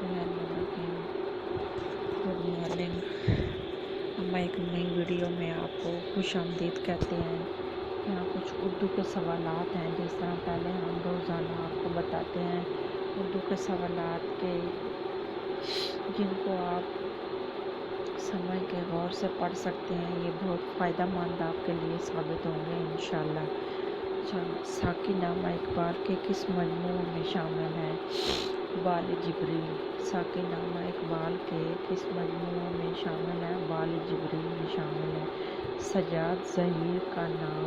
बिस्मिल्लाहिर्रहमानिर्रहीम। Good morning. हम एक नई वीडियो में आपको खुश आमदीद कहते हैं। यहाँ कुछ उर्दू के सवालात हैं। जिस तरह पहले हम रोज़ाना आपको बताते हैं उर्दू के सवालात के जिनको आप समझ के गौर से पढ़ सकते हैं। ये बहुत फ़ायदेमंद आपके लिए साबित होंगे इंशाअल्लाह। साकी नामा इकबाल के किस मजमू में शामिल है? बाल जिब्रील। साकी नामा इकबाल के किस मजमू में शामिल है? बाल जिब्रील में शामिल है। सजाद ज़हीर का नाम।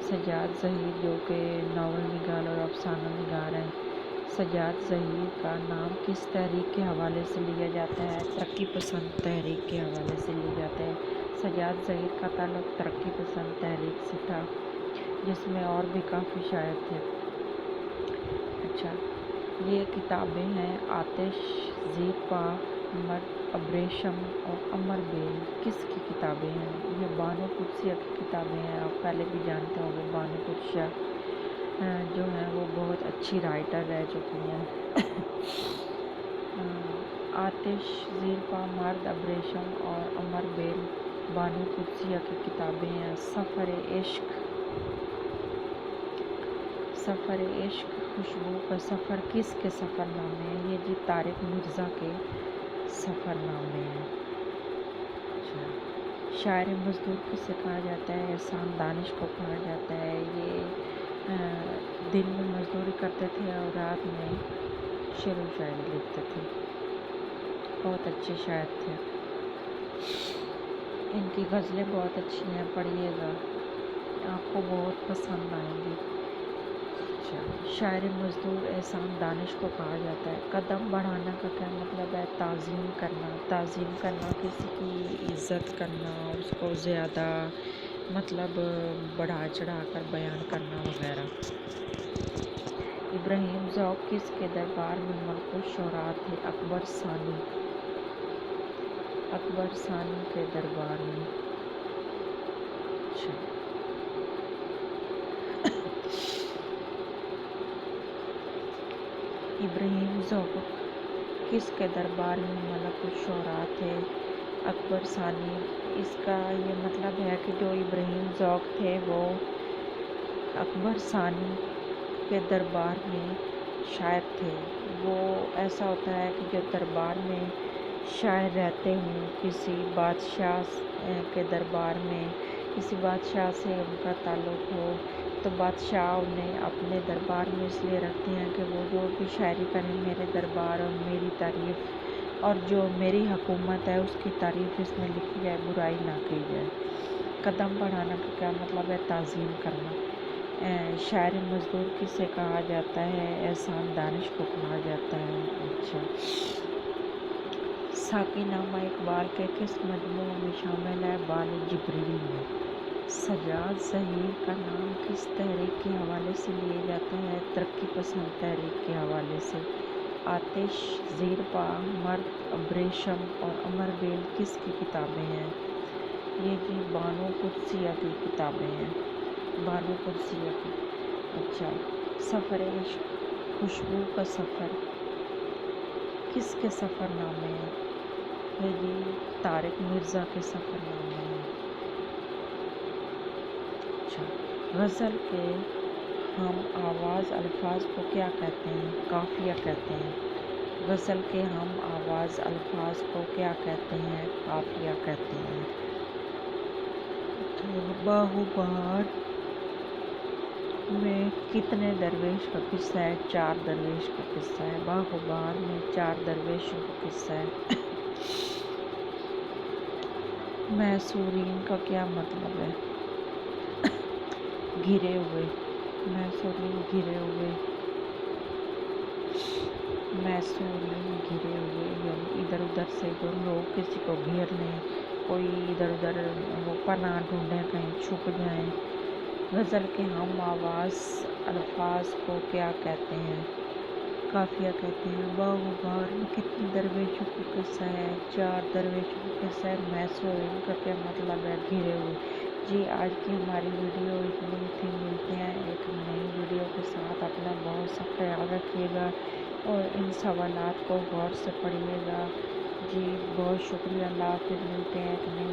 सजाद ज़हीर जो कि नावल निगार और अफसाना निगार हैं। सजाद ज़हीर का नाम किस तहरीक के हवाले से लिया जाता है? तरक्की पसंद तहरीक के हवाले से लिया जाता है। सजाद ज़हीर का ताल्लुक़ तरक्की पसंद तहरीक से था, जिसमें और भी काफ़ी शायर थे। अच्छा, ये किताबें हैं आतिश, ज़ीपा, मर्द अब्रेशम और अमर बेल। किसकी किताबें हैं? ये बानो कुदसिया की किताबें हैं। आप पहले भी जानते होंगे बानो कुदसिया जो है वो बहुत अच्छी राइटर रह चुकी हैं। आतिश, ज़ीपा, मर्द अब्रेशम और अमर बेल बानो कुदसिया की किताबें हैं। सफ़र इश्क, सफ़र इश्क, खुशबू का सफ़र किसके सफ़रनामे हैं? ये जी तारिक मिर्ज़ा के सफ़रनामे हैं। अच्छा, शायर मज़दूर किसे कहा जाता है? एहसान दानिश को कहा जाता है। ये दिन में मज़दूरी करते थे और रात में शेर व शायरी लिखते थे। बहुत अच्छे शायर थे। इनकी गज़लें बहुत अच्छी हैं, पढ़िएगा, आपको बहुत पसंद आएंगी। शायर मज़दूर एहसान दानिश को कहा जाता है। कदम बढ़ाना का क्या मतलब है? ताज़ीम करना। ताज़ीम करना किसी की इज़्ज़त करना, उसको ज़्यादा मतलब बढ़ा चढ़ा कर बयान करना वगैरह। इब्राहिम ज़ौक़ किसके दरबार में मलकुल शुरा थे? अकबर सानी। अकबर सानी के दरबार में। अच्छा, इब्राहिम ज़ौक़ किसके दरबार में मलकुल शुरा थे? अकबर सानी। इसका ये मतलब है कि जो इब्राहिम ज़ौक़ थे वो अकबर सानी के दरबार में शायर थे। वो ऐसा होता है कि जो दरबार में शायर रहते हों, किसी बादशाह के दरबार में किसी बादशाह से उनका ताल्लुक़ हो, तो बादशाह उन्हें अपने दरबार में इसलिए रखते हैं कि वो जो भी शायरी करें मेरे दरबार और मेरी तारीफ़ और जो मेरी हुकूमत है उसकी तारीफ़ इसमें लिखी जाए, बुराई ना की जाए। कदम बढ़ाना का क्या मतलब है? ताज़ीम करना। शायर मज़दूर किसे कहा जाता है? एहसान दानिश को कहा जाता है। अच्छा, साकी नामा इकबाल के किस मजमू में शामिल है? बाल जिब्रील में। सजाद ज़हीर का नाम किस तहरीक के हवाले से लिया जाता है? तरक्की पसंद तहरीक के हवाले से। आतिश, ज़ीरपा, मर्द अब्रेशम और अमर बेल किसकी किताबें हैं? ये जी बानो कुदसिया की किताबें हैं। बानो कुदसिया की। अच्छा, सफ़र इश्क, खुशबू का सफ़र किसके सफ़रनामे हैं? ये जी तारिक मिर्ज़ा के सफ़रनामे हैं। अच्छा, गज़ल के हम आवाज़ अल्फाज को क्या कहते हैं? काफ़िया कहते हैं। गज़ल के हम आवाज़ अल्फाज को क्या कहते हैं? काफ़िया कहते हैं। बाहुबहार में कितने दरवेश का किस्सा है? 4 दरवेश का किस्सा है। बाहुबहार में 4 दरवेशों का किस्सा है। मैसूरीन का क्या मतलब है? घिरे हुए। मैसूरीन घिरे हुए। मैसूरीन घिरे हुए यानी इधर उधर से जो लोग किसी को घेर लें, कोई इधर उधर वो पनाह ढूंढें, कहीं छुप जाएं। गज़ल के हम आवाज़ अल्फाज को क्या कहते हैं? काफ़िया कहते हैं। बाहुबहार में कितने दरवेशों का किस्सा है? 4 दरवेशों का किस्सा है। मैसूरीन का क्या मतलब है? घिरे हुए। जी, आज की हमारी वीडियो इतनी थी। मिलते हैं एक नई वीडियो के साथ। अपना बहुत सा ख्याल रखिएगा। اور ان سوالات کو غور سے پڑھیے گا۔ جی بہت شکریہ، اللہ حافظ، ملتے ہیں ایک نئے